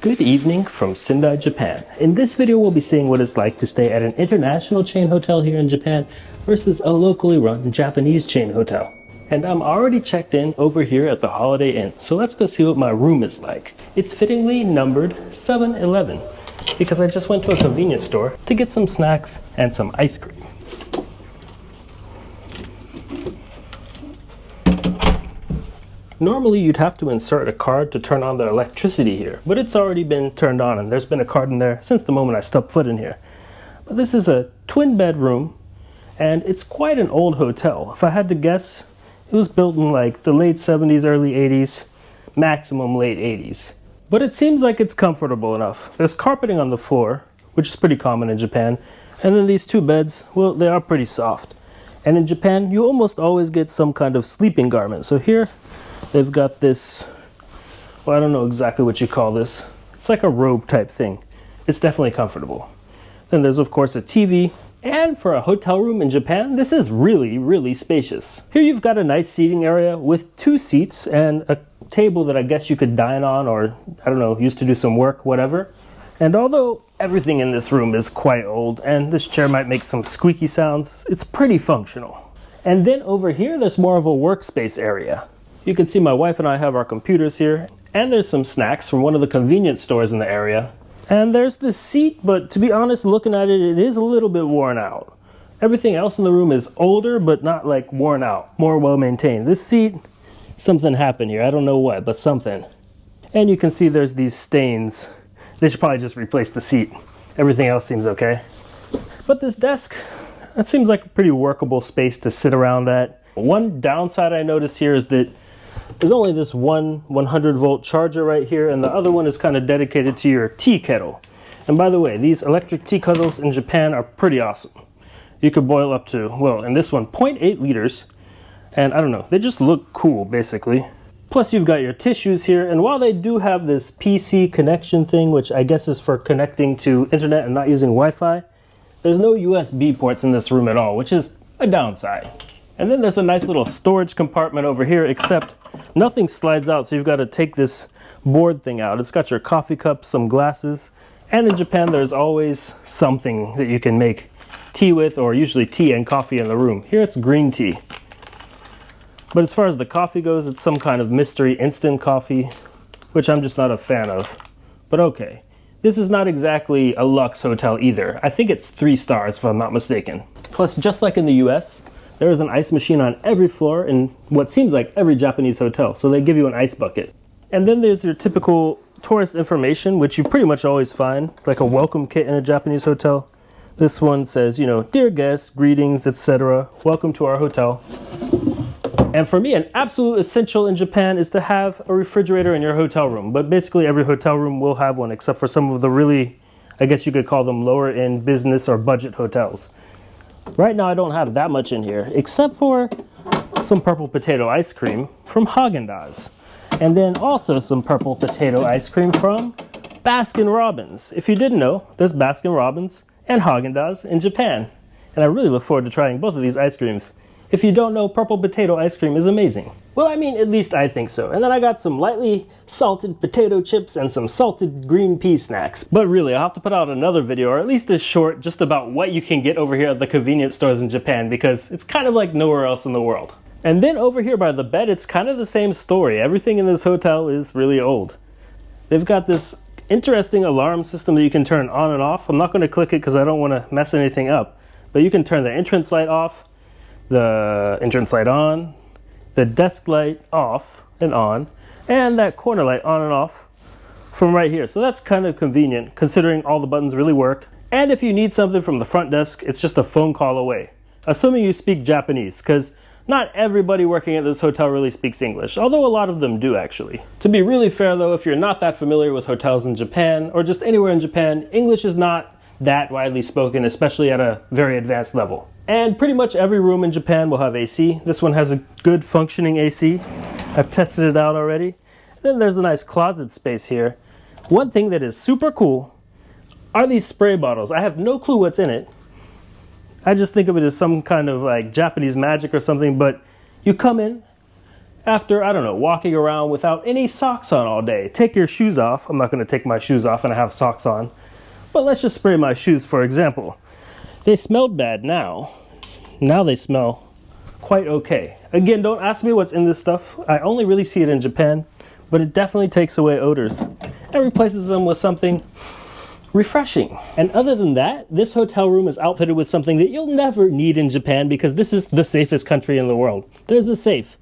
Good evening from Sendai, Japan. In this video, we'll be seeing what it's like to stay at an international chain hotel here in Japan versus a locally run Japanese chain hotel. And I'm already checked in over here at the Holiday Inn, so let's go see what my room is like. It's fittingly numbered 711 because I just went to a convenience store to get some snacks and some ice cream. Normally you'd have to insert a card to turn on the electricity here, but it's already been turned on and there's been a card in there since the moment I stepped foot in here. But this is a twin bedroom and it's quite an old hotel. If I had to guess, it was built in like the late 70s, early 80s, maximum late 80s. But it seems like it's comfortable enough. There's carpeting on the floor, which is pretty common in Japan, and then these two beds, well, they are pretty soft. And in Japan, you almost always get some kind of sleeping garment. So here, they've got this, well, I don't know exactly what you call this. It's like a robe type thing. It's definitely comfortable. Then there's of course a TV. And for a hotel room in Japan, this is really, really spacious. Here you've got a nice seating area with two seats and a table that I guess you could dine on or, I don't know, use to do some work, whatever. And although everything in this room is quite old and this chair might make some squeaky sounds, it's pretty functional. And then over here, there's more of a workspace area. You can see my wife and I have our computers here, and there's some snacks from one of the convenience stores in the area. And there's this seat, but to be honest, looking at it, it is a little bit worn out. Everything else in the room is older, but not like worn out, more well maintained. This seat, something happened here. I don't know what, but something. And you can see there's these stains. They should probably just replace the seat. Everything else seems okay. But this desk, that seems like a pretty workable space to sit around at. One downside I notice here is that there's only this one 100-volt charger right here, and the other one is kind of dedicated to your tea kettle. And by the way, these electric tea kettles in Japan are pretty awesome. You could boil up to, well, in this one, 0.8 liters. And I don't know, they just look cool, basically. Plus you've got your tissues here, and while they do have this PC connection thing, which I guess is for connecting to internet and not using Wi-Fi, there's no USB ports in this room at all, which is a downside. And then there's a nice little storage compartment over here, except nothing slides out, so you've got to take this board thing out. It's got your coffee cup, some glasses, and in Japan there's always something that you can make tea with, or usually tea and coffee in the room. Here it's green tea. But as far as the coffee goes, it's some kind of mystery instant coffee, which I'm just not a fan of. But okay. This is not exactly a luxe hotel either. I think it's 3 stars if I'm not mistaken. Plus, just like in the US, there is an ice machine on every floor in what seems like every Japanese hotel, so they give you an ice bucket. And then there's your typical tourist information, which you pretty much always find, like a welcome kit in a Japanese hotel. This one says, you know, dear guests, greetings, etc. Welcome to our hotel. And for me, an absolute essential in Japan is to have a refrigerator in your hotel room. But basically every hotel room will have one, except for some of the really, I guess you could call them lower end business or budget hotels. Right now I don't have that much in here, except for some purple potato ice cream from Haagen-Dazs. And then also some purple potato ice cream from Baskin-Robbins. If you didn't know, there's Baskin-Robbins and Haagen-Dazs in Japan. And I really look forward to trying both of these ice creams. If you don't know, purple potato ice cream is amazing. Well, I mean, at least I think so. And then I got some lightly salted potato chips and some salted green pea snacks. But really, I'll have to put out another video, or at least a short, just about what you can get over here at the convenience stores in Japan, because it's kind of like nowhere else in the world. And then over here by the bed, it's kind of the same story. Everything in this hotel is really old. They've got this interesting alarm system that you can turn on and off. I'm not going to click it because I don't want to mess anything up. But you can turn the entrance light off, the entrance light on, the desk light off and on, and that corner light on and off from right here. So that's kind of convenient considering all the buttons really work. And if you need something from the front desk, it's just a phone call away. Assuming you speak Japanese, because not everybody working at this hotel really speaks English, although a lot of them do actually. To be really fair though, if you're not that familiar with hotels in Japan, or just anywhere in Japan, English is not that widely spoken, especially at a very advanced level. And pretty much every room in Japan will have AC. This one has a good functioning AC. I've tested it out already. Then there's a nice closet space here. One thing that is super cool are these spray bottles. I have no clue what's in it. I just think of it as some kind of like Japanese magic or something, but you come in after, I don't know, walking around without any socks on all day. Take your shoes off. I'm not going to take my shoes off and I have socks on. But let's just spray my shoes, for example. They smelled bad now. Now they smell quite okay. Again, don't ask me what's in this stuff. I only really see it in Japan, but it definitely takes away odors and replaces them with something refreshing. And other than that, this hotel room is outfitted with something that you'll never need in Japan because this is the safest country in the world. There's a safe,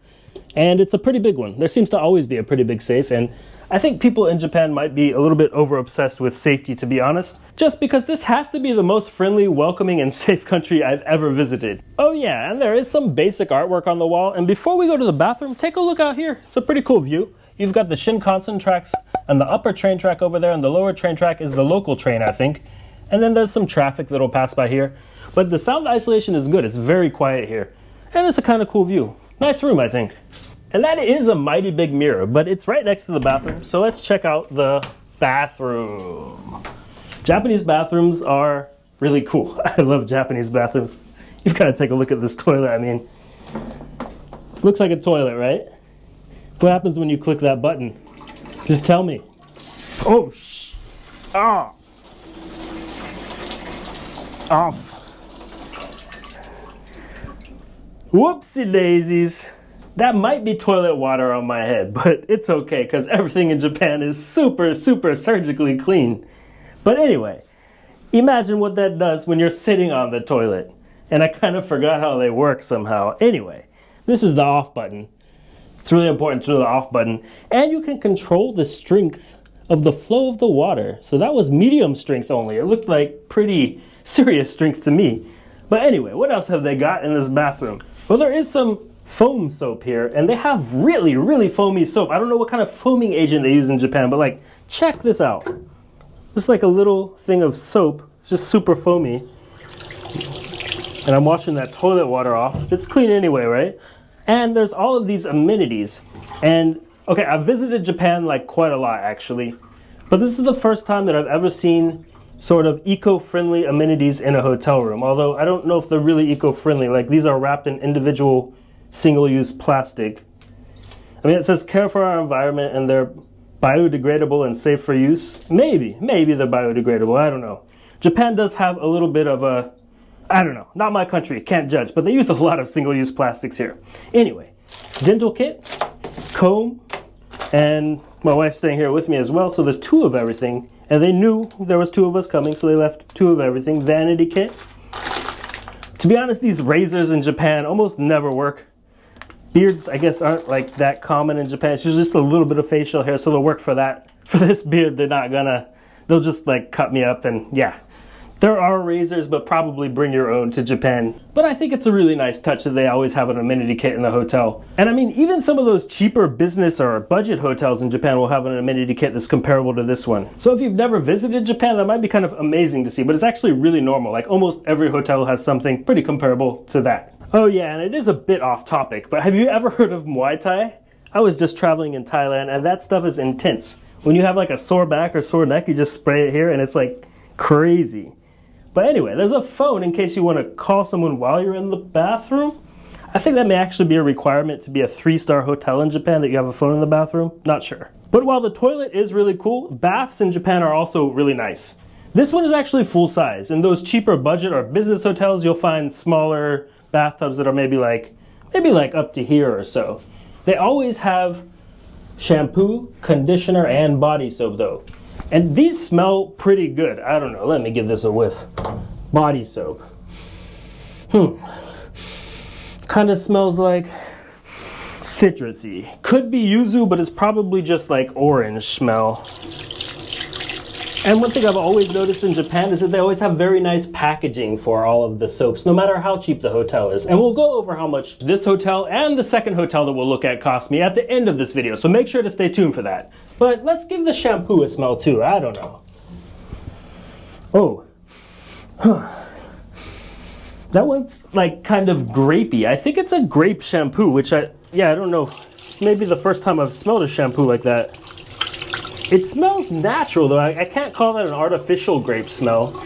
and it's a pretty big one. There seems to always be a pretty big safe, and I think people in Japan might be a little bit over-obsessed with safety, to be honest, just because this has to be the most friendly, welcoming, and safe country I've ever visited. Oh yeah, and there is some basic artwork on the wall, and before we go to the bathroom, take a look out here. It's a pretty cool view. You've got the Shinkansen tracks and the upper train track over there, and the lower train track is the local train, I think. And then there's some traffic that'll pass by here. But the sound isolation is good. It's very quiet here. And it's a kind of cool view. Nice room, I think. And that is a mighty big mirror, but it's right next to the bathroom. So let's check out the bathroom. Japanese bathrooms are really cool. I love Japanese bathrooms. You've got to take a look at this toilet. I mean, looks like a toilet, right? What happens when you click that button? Just tell me. Oh, ah. Off. Whoopsie daisies. That might be toilet water on my head, but it's okay because everything in Japan is super, super surgically clean. But anyway, imagine what that does when you're sitting on the toilet. And I kind of forgot how they work somehow. Anyway, this is the off button. It's really important to know the off button. And you can control the strength of the flow of the water. So that was medium strength only. It looked like pretty serious strength to me. But anyway, what else have they got in this bathroom? Well, there is some foam soap here, and they have really, really foamy soap. I don't know what kind of foaming agent they use in Japan, but like, check this out. Just like a little thing of soap. It's just super foamy. And I'm washing that toilet water off. It's clean anyway, right? And there's all of these amenities. And okay, I've visited Japan like quite a lot actually, but this is the first time that I've ever seen sort of eco-friendly amenities in a hotel room. Although I don't know if they're really eco-friendly. Like, these are wrapped in individual single-use plastic. I mean, it says care for our environment and they're biodegradable and safe for use. Maybe they're biodegradable, I don't know. Japan does have a little bit of a, I don't know, not my country, can't judge, but they use a lot of single-use plastics here. Anyway, dental kit, comb, and my wife's staying here with me as well, so there's 2 of everything. And they knew there was 2 of us coming, so they left 2 of everything. Vanity kit. To be honest, these razors in Japan almost never work. Beards, I guess, aren't like that common in Japan. It's just a little bit of facial hair, so they'll work for that. For this beard, they're not gonna, they'll just like cut me up and yeah. There are razors, but probably bring your own to Japan. But I think it's a really nice touch that they always have an amenity kit in the hotel. And I mean, even some of those cheaper business or budget hotels in Japan will have an amenity kit that's comparable to this one. So if you've never visited Japan, that might be kind of amazing to see, but it's actually really normal. Like, almost every hotel has something pretty comparable to that. Oh yeah, and it is a bit off topic, but have you ever heard of Muay Thai? I was just traveling in Thailand, and that stuff is intense. When you have like a sore back or sore neck, you just spray it here, and it's like crazy. But anyway, there's a phone in case you want to call someone while you're in the bathroom. I think that may actually be a requirement to be a 3-star hotel in Japan, that you have a phone in the bathroom. Not sure. But while the toilet is really cool, baths in Japan are also really nice. This one is actually full size. In those cheaper budget or business hotels, you'll find smaller bathtubs that are maybe like up to here or so. They always have shampoo, conditioner, and body soap though. And these smell pretty good. I don't know, let me give this a whiff. Body soap. Kind of smells like citrusy. Could be yuzu, but it's probably just like orange smell. And one thing I've always noticed in Japan is that they always have very nice packaging for all of the soaps, no matter how cheap the hotel is. And we'll go over how much this hotel and the second hotel that we'll look at cost me at the end of this video, so make sure to stay tuned for that. But let's give the shampoo a smell too, I don't know. Oh. That one's like kind of grapey. I think it's a grape shampoo, which I don't know. Maybe the first time I've smelled a shampoo like that. It smells natural though. I can't call that an artificial grape smell.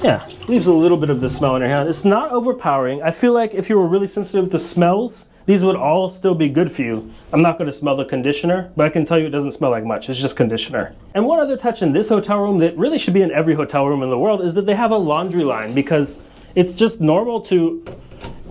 Yeah, leaves a little bit of the smell in your hand. It's not overpowering. I feel like if you were really sensitive to smells, these would all still be good for you. I'm not going to smell the conditioner, but I can tell you it doesn't smell like much. It's just conditioner. And one other touch in this hotel room that really should be in every hotel room in the world is that they have a laundry line, because it's just normal to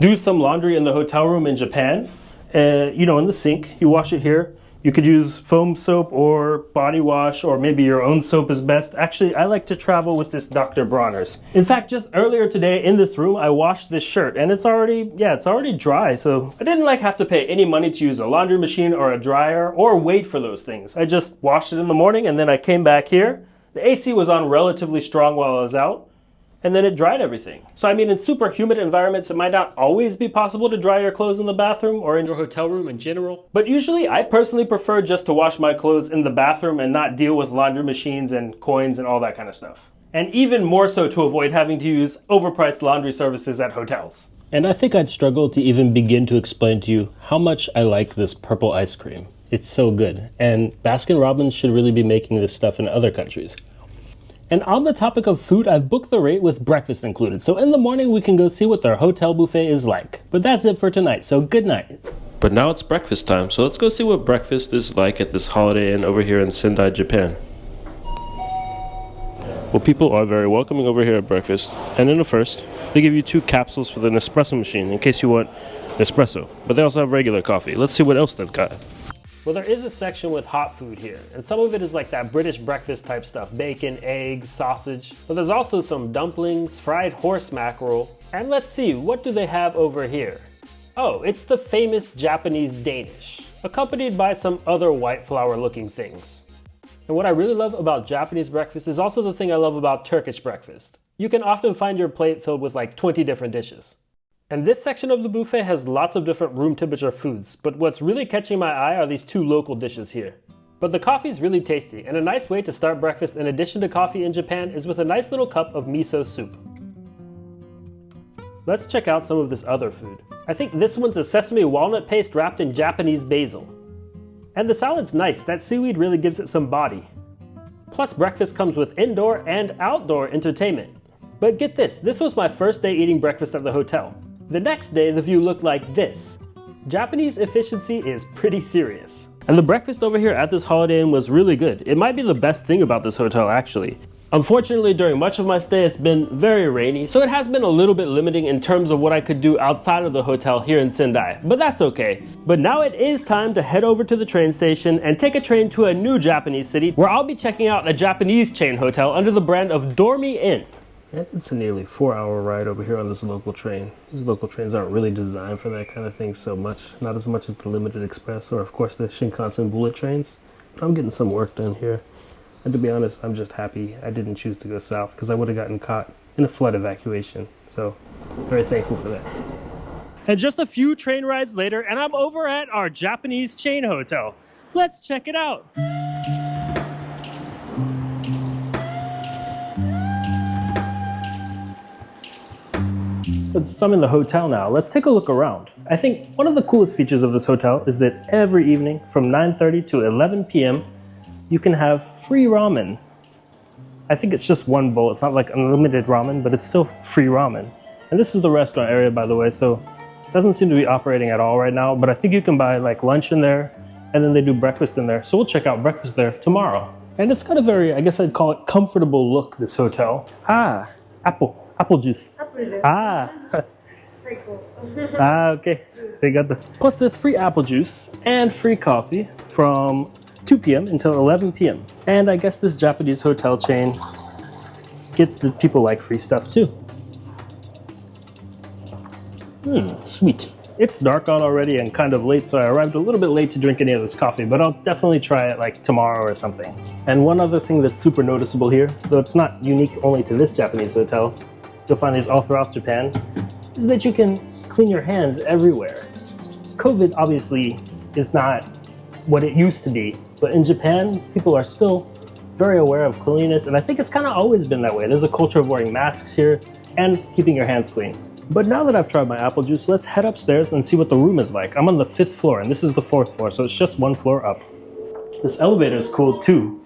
do some laundry in the hotel room in Japan. You know, in the sink, you wash it here. You could use foam soap or body wash, or maybe your own soap is best. Actually, I like to travel with this Dr. Bronner's. In fact, just earlier today in this room, I washed this shirt and it's already dry. So I didn't have to pay any money to use a laundry machine or a dryer or wait for those things. I just washed it in the morning and then I came back here. The AC was on relatively strong while I was out, and then it dried everything. So I mean, in super humid environments, it might not always be possible to dry your clothes in the bathroom or in your hotel room in general. But usually I personally prefer just to wash my clothes in the bathroom and not deal with laundry machines and coins and all that kind of stuff. And even more so to avoid having to use overpriced laundry services at hotels. And I think I'd struggle to even begin to explain to you how much I like this purple ice cream. It's so good. And Baskin-Robbins should really be making this stuff in other countries. And on the topic of food, I've booked the rate with breakfast included. So in the morning, we can go see what their hotel buffet is like. But that's it for tonight, so good night. But now it's breakfast time, so let's go see what breakfast is like at this Holiday Inn over here in Sendai, Japan. Well, people are very welcoming over here at breakfast. And in the first, they give you 2 capsules for the Nespresso machine in case you want espresso. But they also have regular coffee. Let's see what else they've got. Well, there is a section with hot food here, and some of it is like that British breakfast type stuff, bacon, eggs, sausage. But there's also some dumplings, fried horse mackerel, and let's see, what do they have over here? Oh, it's the famous Japanese Danish, accompanied by some other white flour looking things. And what I really love about Japanese breakfast is also the thing I love about Turkish breakfast. You can often find your plate filled with like 20 different dishes. And this section of the buffet has lots of different room temperature foods, but what's really catching my eye are these 2 local dishes here. But the coffee's really tasty, and a nice way to start breakfast in addition to coffee in Japan is with a nice little cup of miso soup. Let's check out some of this other food. I think this one's a sesame walnut paste wrapped in Japanese basil. And the salad's nice, that seaweed really gives it some body. Plus breakfast comes with indoor and outdoor entertainment. But get this was my first day eating breakfast at the hotel. The next day, the view looked like this. Japanese efficiency is pretty serious. And the breakfast over here at this Holiday Inn was really good. It might be the best thing about this hotel, actually. Unfortunately, during much of my stay, it's been very rainy, so it has been a little bit limiting in terms of what I could do outside of the hotel here in Sendai, but that's okay. But now it is time to head over to the train station and take a train to a new Japanese city where I'll be checking out a Japanese chain hotel under the brand of Dormy Inn. It's a nearly 4-hour ride over here on this local train. These local trains aren't really designed for that kind of thing so much. Not as much as the Limited Express or of course the Shinkansen bullet trains. But I'm getting some work done here. And to be honest, I'm just happy I didn't choose to go south because I would have gotten caught in a flood evacuation. So, very thankful for that. And just a few train rides later and I'm over at our Japanese chain hotel. Let's check it out. Since I'm in the hotel now, let's take a look around. I think one of the coolest features of this hotel is that every evening from 9:30 to 11 p.m. you can have free ramen. I think it's just one bowl. It's not like unlimited ramen, but it's still free ramen. And this is the restaurant area, by the way, so it doesn't seem to be operating at all right now, but I think you can buy like lunch in there, and then they do breakfast in there. So we'll check out breakfast there tomorrow. And it's got a very, I guess I'd call it comfortable look, this hotel. Apple juice. Pretty cool. Okay. They got the. Plus, there's free apple juice and free coffee from 2 p.m. until 11 p.m. And I guess this Japanese hotel chain gets the people like free stuff too. Sweet. It's dark out already and kind of late, so I arrived a little bit late to drink any of this coffee, but I'll definitely try it like tomorrow or something. And one other thing that's super noticeable here, though it's not unique only to this Japanese hotel, you'll find these all throughout Japan, is that you can clean your hands everywhere. COVID obviously is not what it used to be, but in Japan, people are still very aware of cleanliness, and I think it's kind of always been that way. There's a culture of wearing masks here and keeping your hands clean. But now that I've tried my apple juice, let's head upstairs and see what the room is like. I'm on the 5th floor, and this is the 4th floor, so it's just 1 floor up. This elevator is cool too.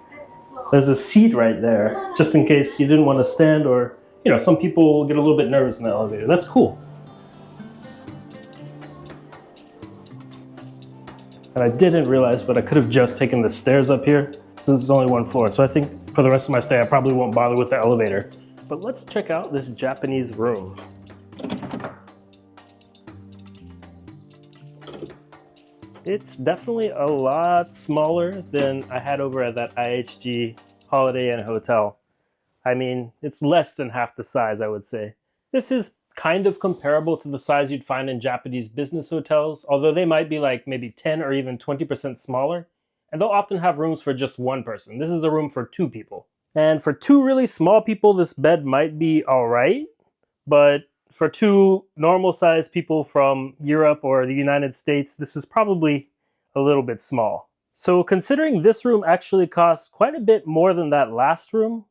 There's a seat right there, just in case you didn't want to stand, or you know, some people get a little bit nervous in the elevator. That's cool. And I didn't realize, but I could have just taken the stairs up here since it's only one floor. So I think for the rest of my stay, I probably won't bother with the elevator. But let's check out this Japanese room. It's definitely a lot smaller than I had over at that IHG Holiday Inn Hotel. I mean, it's less than half the size, I would say. This is kind of comparable to the size you'd find in Japanese business hotels, although they might be like maybe 10 or even 20% smaller, and they'll often have rooms for just one person. This is a room for 2 people. And for 2 really small people, this bed might be all right, but for 2 normal-sized people from Europe or the United States, this is probably a little bit small. So considering this room actually costs quite a bit more than that last room,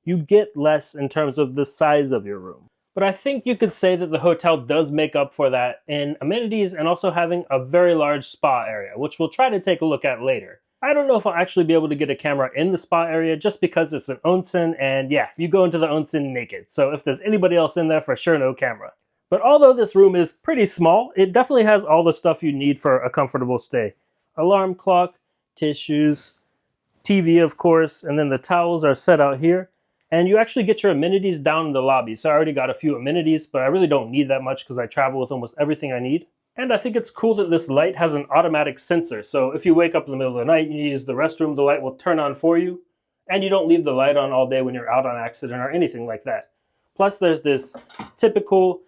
you get less in terms of the size of your room. But I think you could say that the hotel does make up for that in amenities and also having a very large spa area, which we'll try to take a look at later. I don't know if I'll actually be able to get a camera in the spa area just because it's an onsen, and yeah, you go into the onsen naked. So if there's anybody else in there, for sure no camera. But although this room is pretty small, it definitely has all the stuff you need for a comfortable stay. Alarm clock, tissues, TV of course, and then the towels are set out here. And you actually get your amenities down in the lobby. So I already got a few amenities, but I really don't need that much because I travel with almost everything I need. And I think it's cool that this light has an automatic sensor. So if you wake up in the middle of the night and you use the restroom, the light will turn on for you. And you don't leave the light on all day when you're out on accident or anything like that. Plus there's this typical,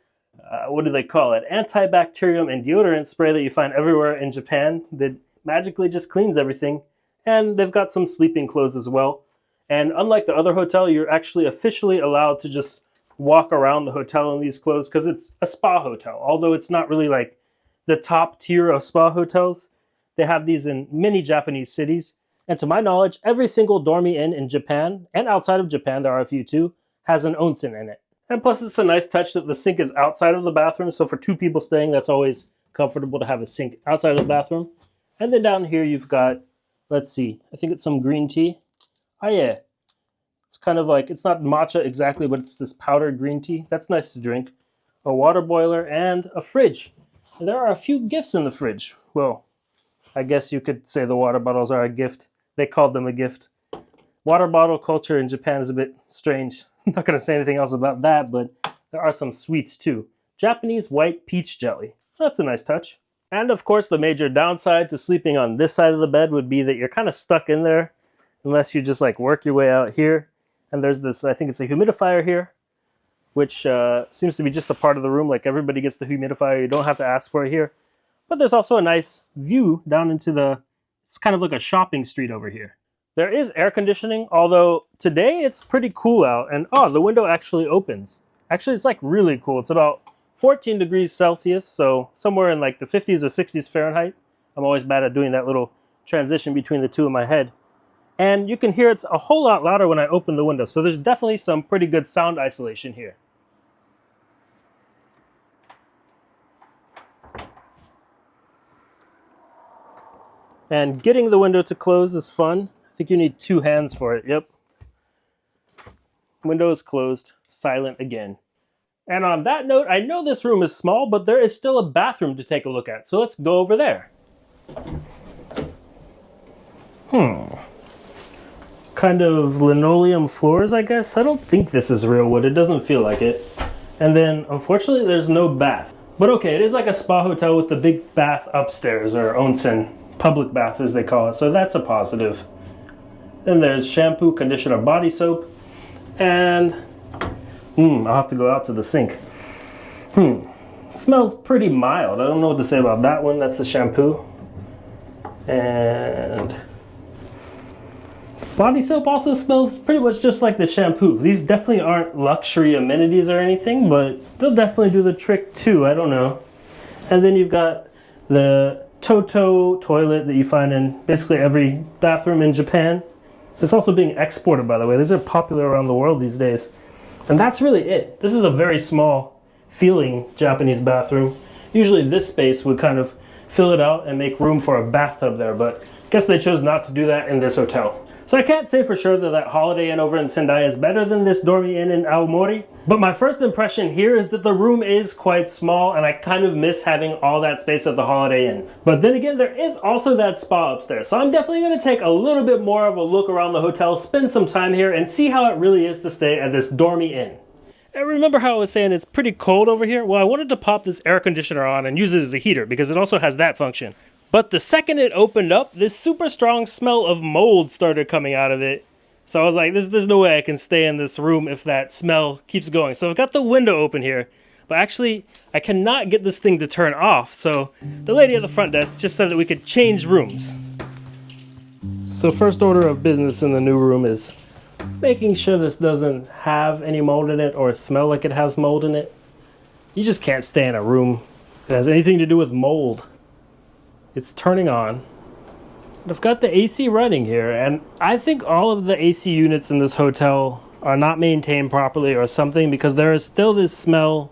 what do they call it? Antibacterium and deodorant spray that you find everywhere in Japan that magically just cleans everything. And they've got some sleeping clothes as well. And unlike the other hotel, you're actually officially allowed to just walk around the hotel in these clothes because it's a spa hotel. Although it's not really like the top tier of spa hotels. They have these in many Japanese cities. And to my knowledge, every single Dormy Inn in Japan, and outside of Japan, there are a few too, has an onsen in it. And plus it's a nice touch that the sink is outside of the bathroom. So for 2 people staying, that's always comfortable to have a sink outside of the bathroom. And then down here you've got, let's see, I think it's some green tea. Oh yeah, it's kind of like, it's not matcha exactly, but it's this powdered green tea. That's nice to drink. A water boiler and a fridge. And there are a few gifts in the fridge. Well, I guess you could say the water bottles are a gift. They called them a gift. Water bottle culture in Japan is a bit strange. I'm not going to say anything else about that, but there are some sweets too. Japanese white peach jelly. That's a nice touch. And of course, the major downside to sleeping on this side of the bed would be that you're kind of stuck in there unless you just like work your way out here. And there's this, I think it's a humidifier here, which seems to be just a part of the room. Like everybody gets the humidifier. You don't have to ask for it here. But there's also a nice view down into the, it's kind of like a shopping street over here. There is air conditioning, although today it's pretty cool out. And oh, the window actually opens. Actually, it's like really cool. It's about 14 degrees Celsius, so somewhere in like the 50s or 60s Fahrenheit. I'm always bad at doing that little transition between the two in my head. And you can hear it's a whole lot louder when I open the window. So there's definitely some pretty good sound isolation here. And getting the window to close is fun. I think you need 2 hands for it. Yep. Window is closed. Silent again. And on that note, I know this room is small, but there is still a bathroom to take a look at. So let's go over there. Kind of linoleum floors, I guess. I don't think this is real wood. It doesn't feel like it. And then, unfortunately, there's no bath. But okay, it is like a spa hotel with the big bath upstairs, or onsen, public bath as they call it. So that's a positive. Then there's shampoo, conditioner, body soap. And, I'll have to go out to the sink. It smells pretty mild. I don't know what to say about that one. That's the shampoo. And body soap also smells pretty much just like the shampoo. These definitely aren't luxury amenities or anything, but they'll definitely do the trick too. I don't know. And then you've got the Toto toilet that you find in basically every bathroom in Japan. It's also being exported, by the way. These are popular around the world these days. And that's really it. This is a very small feeling Japanese bathroom. Usually this space would kind of fill it out and make room for a bathtub there, but I guess they chose not to do that in this hotel. So I can't say for sure that that Holiday Inn over in Sendai is better than this Dormy Inn in Aomori, but my first impression here is that the room is quite small and I kind of miss having all that space at the Holiday Inn. But then again, there is also that spa upstairs, so I'm definitely going to take a little bit more of a look around the hotel, spend some time here, and see how it really is to stay at this Dormy Inn. And remember how I was saying it's pretty cold over here? Well, I wanted to pop this air conditioner on and use it as a heater because it also has that function. But the second it opened up, this super strong smell of mold started coming out of it. So I was like, there's no way I can stay in this room if that smell keeps going. So I've got the window open here, but actually I cannot get this thing to turn off. So the lady at the front desk just said that we could change rooms. So first order of business in the new room is making sure this doesn't have any mold in it or smell like it has mold in it. You just can't stay in a room that has anything to do with mold. It's turning on. I've got the AC running here, and I think all of the AC units in this hotel are not maintained properly or something, because there is still this smell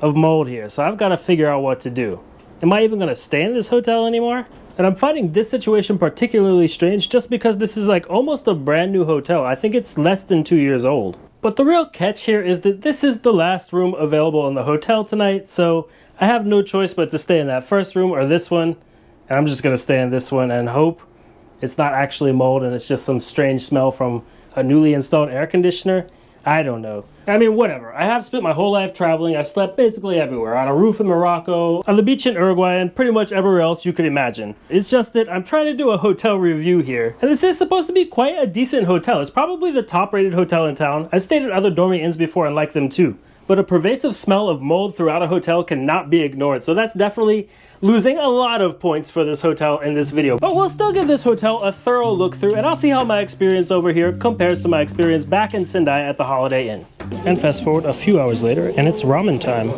of mold here. So I've got to figure out what to do. Am I even going to stay in this hotel anymore? And I'm finding this situation particularly strange just because this is like almost a brand new hotel. I think it's less than 2 years old. But the real catch here is that this is the last room available in the hotel tonight, so I have no choice but to stay in that first room or this one. And I'm just going to stay in this one and hope it's not actually mold and it's just some strange smell from a newly installed air conditioner. I don't know. I mean, whatever. I have spent my whole life traveling. I've slept basically everywhere. On a roof in Morocco, on the beach in Uruguay, and pretty much everywhere else you could imagine. It's just that I'm trying to do a hotel review here. And this is supposed to be quite a decent hotel. It's probably the top rated hotel in town. I've stayed at other Dormy Inns before and liked them too. But a pervasive smell of mold throughout a hotel cannot be ignored. So that's definitely losing a lot of points for this hotel in this video. But we'll still give this hotel a thorough look through, and I'll see how my experience over here compares to my experience back in Sendai at the Holiday Inn. And fast forward a few hours later, and it's ramen time.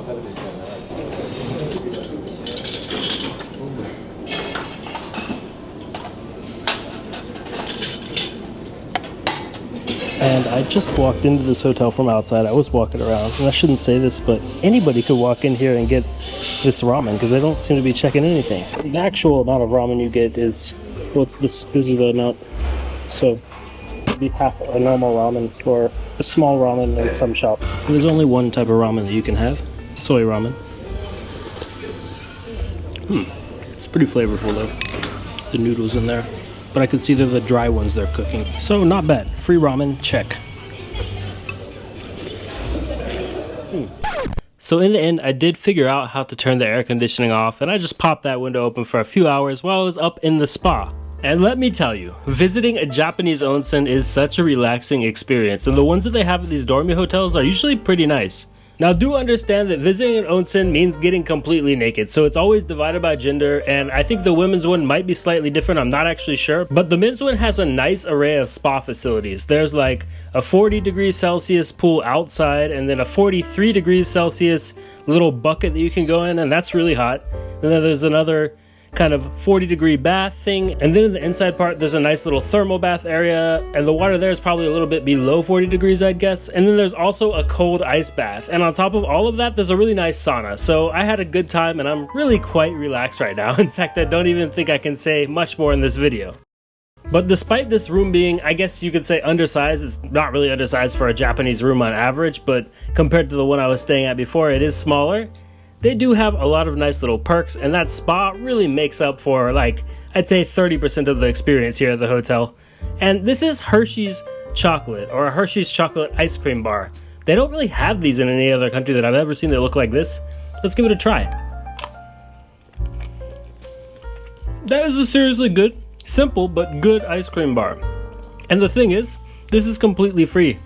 And I just walked into this hotel from outside. I was walking around, and I shouldn't say this, but anybody could walk in here and get this ramen because they don't seem to be checking anything. The actual amount of ramen you get is, well, this is the amount. So it'd be half a normal ramen or a small ramen in some shops. There's only one type of ramen that you can have, soy ramen. It's pretty flavorful though. The noodles in there. But I can see they're the dry ones they're cooking. So not bad. Free ramen, check. So in the end, I did figure out how to turn the air conditioning off, and I just popped that window open for a few hours while I was up in the spa. And let me tell you, visiting a Japanese onsen is such a relaxing experience, and the ones that they have at these dormy hotels are usually pretty nice. Now do understand that visiting an onsen means getting completely naked, so it's always divided by gender, and I think the women's one might be slightly different, I'm not actually sure, but the men's one has a nice array of spa facilities. There's like a 40 degrees Celsius pool outside, and then a 43 degrees Celsius little bucket that you can go in, and that's really hot. And then there's another kind of 40-degree bath thing, and then in the inside part there's a nice little thermal bath area, and the water there is probably a little bit below 40 degrees I'd guess, and then there's also a cold ice bath, and on top of all of that there's a really nice sauna. So I had a good time and I'm really quite relaxed right now. In fact, I don't even think I can say much more in this video. But despite this room being, I guess you could say, undersized, it's not really undersized for a Japanese room on average, but compared to the one I was staying at before, it is smaller. They do have a lot of nice little perks, and that spa really makes up for, like, I'd say 30% of the experience here at the hotel. And this is Hershey's chocolate, or a Hershey's chocolate ice cream bar. They don't really have these in any other country that I've ever seen that look like this. Let's give it a try. That is a seriously good, simple, but good ice cream bar. And the thing is, this is completely free.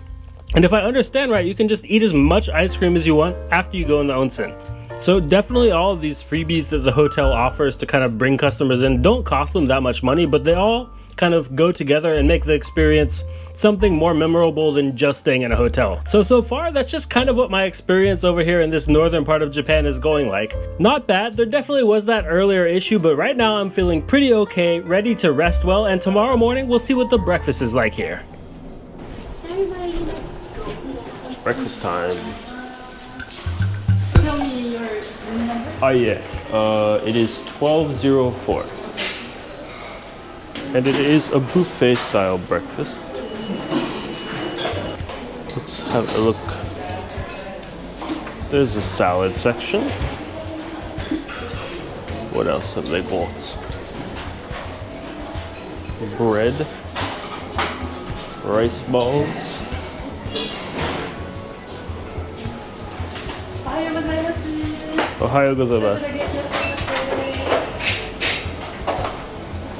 And if I understand right, you can just eat as much ice cream as you want after you go in the onsen. So definitely all of these freebies that the hotel offers to kind of bring customers in don't cost them that much money, but they all kind of go together and make the experience something more memorable than just staying in a hotel. So far, that's just kind of what my experience over here in this northern part of Japan is going like. Not bad, there definitely was that earlier issue, but right now I'm feeling pretty okay, ready to rest well, and tomorrow morning we'll see what the breakfast is like here. Breakfast time. Tell me your number. Oh yeah, it is 12:04. And it is a buffet style breakfast. Let's have a look. There's a salad section. What else have they got? Bread, rice balls. Ohayou gozaimasu.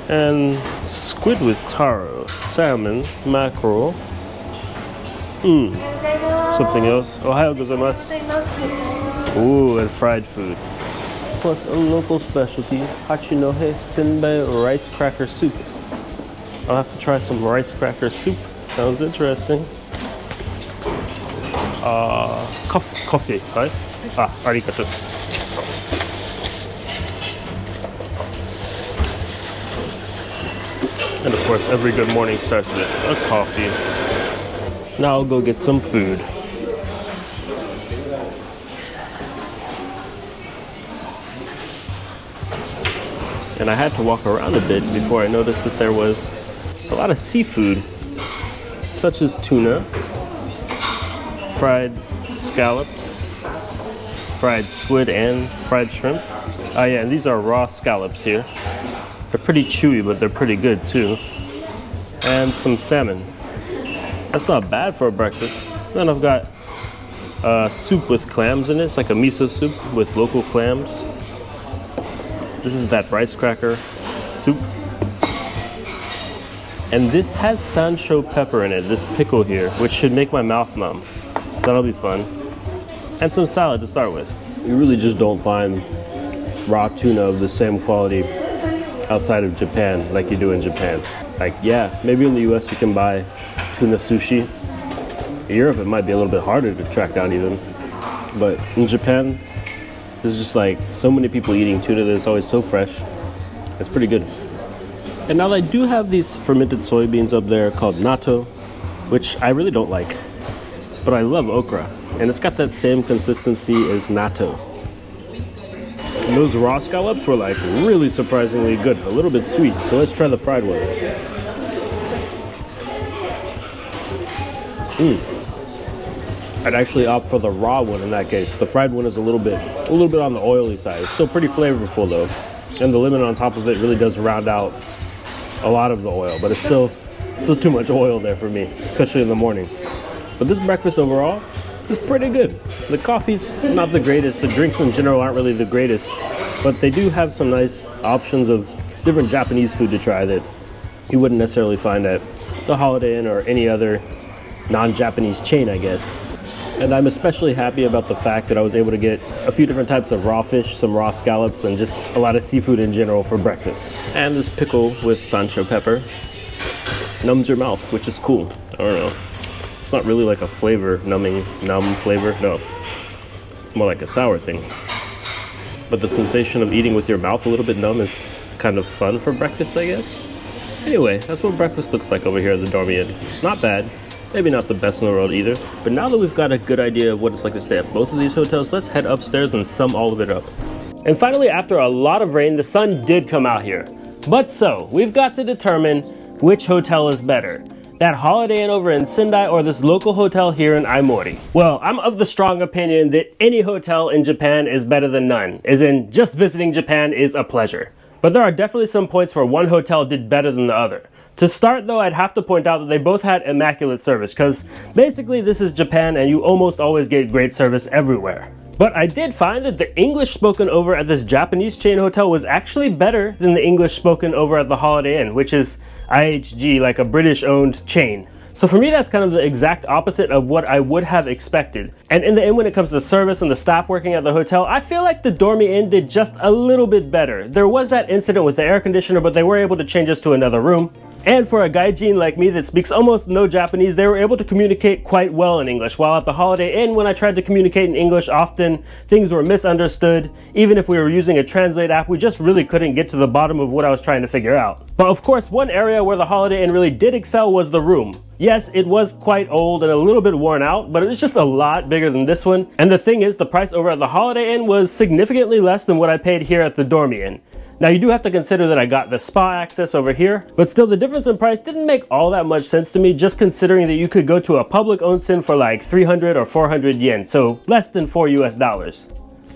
And squid with taro, salmon, mackerel. Something else. Ohayou gozaimasu. Ooh, and fried food. Plus a local specialty, Hachinohe Sendai rice cracker soup. I'll have to try some rice cracker soup. Sounds interesting. Coffee, right? Arigato. And of course, every good morning starts with a coffee. Now I'll go get some food. And I had to walk around a bit before I noticed that there was a lot of seafood, such as tuna, fried scallops, fried squid, and fried shrimp. Oh yeah, and these are raw scallops here. They're pretty chewy, but they're pretty good too. And some salmon. That's not bad for a breakfast. Then I've got soup with clams in it. It's like a miso soup with local clams. This is that rice cracker soup. And this has sansho pepper in it, this pickle here, which should make my mouth numb. So that'll be fun. And some salad to start with. You really just don't find raw tuna of the same quality outside of Japan like you do in Japan. Like, yeah, maybe in the US you can buy tuna sushi. In Europe it might be a little bit harder to track down even. But in Japan, there's just like so many people eating tuna that it's always so fresh. It's pretty good. And now I do have these fermented soybeans up there called natto, which I really don't like. But I love okra, and it's got that same consistency as natto. And those raw scallops were like really surprisingly good, a little bit sweet. So let's try the fried one. I'd actually opt for the raw one in that case. The fried one is a little bit on the oily side. It's still pretty flavorful though. And the lemon on top of it really does round out a lot of the oil, but it's still too much oil there for me, especially in the morning. But this breakfast overall is pretty good. The coffee's not the greatest, the drinks in general aren't really the greatest, but they do have some nice options of different Japanese food to try that you wouldn't necessarily find at the Holiday Inn or any other non-Japanese chain, I guess. And I'm especially happy about the fact that I was able to get a few different types of raw fish, some raw scallops, and just a lot of seafood in general for breakfast. And this pickle with sansho pepper numbs your mouth, which is cool. I don't know. It's not really like a flavor, numb flavor. No. It's more like a sour thing. But the sensation of eating with your mouth a little bit numb is kind of fun for breakfast, I guess. Anyway, that's what breakfast looks like over here at the Dormy Inn. Not bad. Maybe not the best in the world either, but now that we've got a good idea of what it's like to stay at both of these hotels, let's head upstairs and sum all of it up. And finally, after a lot of rain, the sun did come out here. But so, we've got to determine which hotel is better. That Holiday Inn over in Sendai or this local hotel here in Aomori. Well, I'm of the strong opinion that any hotel in Japan is better than none, as in just visiting Japan is a pleasure. But there are definitely some points where one hotel did better than the other. To start though, I'd have to point out that they both had immaculate service, because basically this is Japan and you almost always get great service everywhere. But I did find that the English spoken over at this Japanese chain hotel was actually better than the English spoken over at the Holiday Inn, which is IHG, like a British owned chain. So for me, that's kind of the exact opposite of what I would have expected. And in the end, when it comes to service and the staff working at the hotel, I feel like the Dormy Inn did just a little bit better. There was that incident with the air conditioner, but they were able to change us to another room. And for a gaijin like me that speaks almost no Japanese, they were able to communicate quite well in English, while at the Holiday Inn, when I tried to communicate in English, often things were misunderstood. Even if we were using a translate app, we just really couldn't get to the bottom of what I was trying to figure out. But of course, one area where the Holiday Inn really did excel was the room. Yes, it was quite old and a little bit worn out, but it was just a lot bigger than this one. And the thing is, the price over at the Holiday Inn was significantly less than what I paid here at the Dormy Inn. Now you do have to consider that I got the spa access over here, but still the difference in price didn't make all that much sense to me, just considering that you could go to a public onsen for like 300 or 400 yen, so less than $4 US.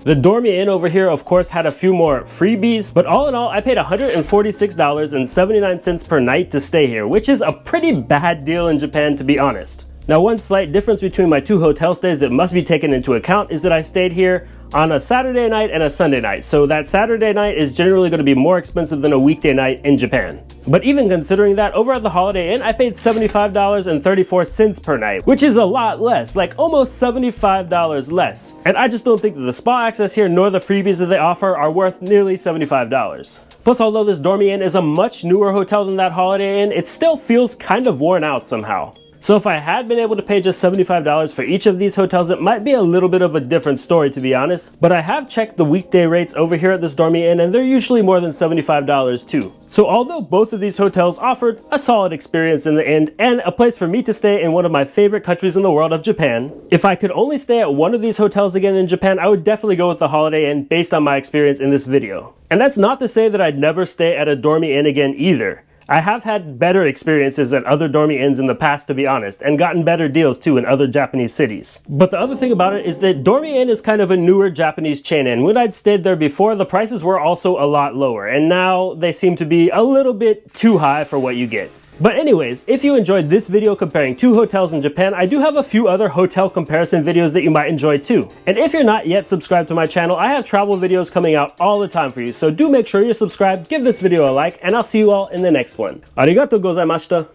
The Dormy Inn over here of course had a few more freebies, but all in all I paid $146.79 per night to stay here, which is a pretty bad deal in Japan, to be honest. Now one slight difference between my two hotel stays that must be taken into account is that I stayed here on a Saturday night and a Sunday night, so that Saturday night is generally going to be more expensive than a weekday night in Japan. But even considering that, over at the Holiday Inn I paid $75.34 per night, which is a lot less, like almost $75 less. And I just don't think that the spa access here nor the freebies that they offer are worth nearly $75. Plus, although this Dormy Inn is a much newer hotel than that Holiday Inn, it still feels kind of worn out somehow. So if I had been able to pay just $75 for each of these hotels, it might be a little bit of a different story, to be honest. But I have checked the weekday rates over here at this Dormy Inn, and they're usually more than $75 too. So although both of these hotels offered a solid experience in the end, and a place for me to stay in one of my favorite countries in the world of Japan, if I could only stay at one of these hotels again in Japan, I would definitely go with the Holiday Inn based on my experience in this video. And that's not to say that I'd never stay at a Dormy Inn again either. I have had better experiences at other Dormy Inns in the past, to be honest, and gotten better deals too in other Japanese cities. But the other thing about it is that Dormy Inn is kind of a newer Japanese chain, and when I'd stayed there before, the prices were also a lot lower, and now they seem to be a little bit too high for what you get. But anyways, if you enjoyed this video comparing two hotels in Japan, I do have a few other hotel comparison videos that you might enjoy too. And if you're not yet subscribed to my channel, I have travel videos coming out all the time for you, so do make sure you're subscribed, give this video a like, and I'll see you all in the next one. Arigatou gozaimashita!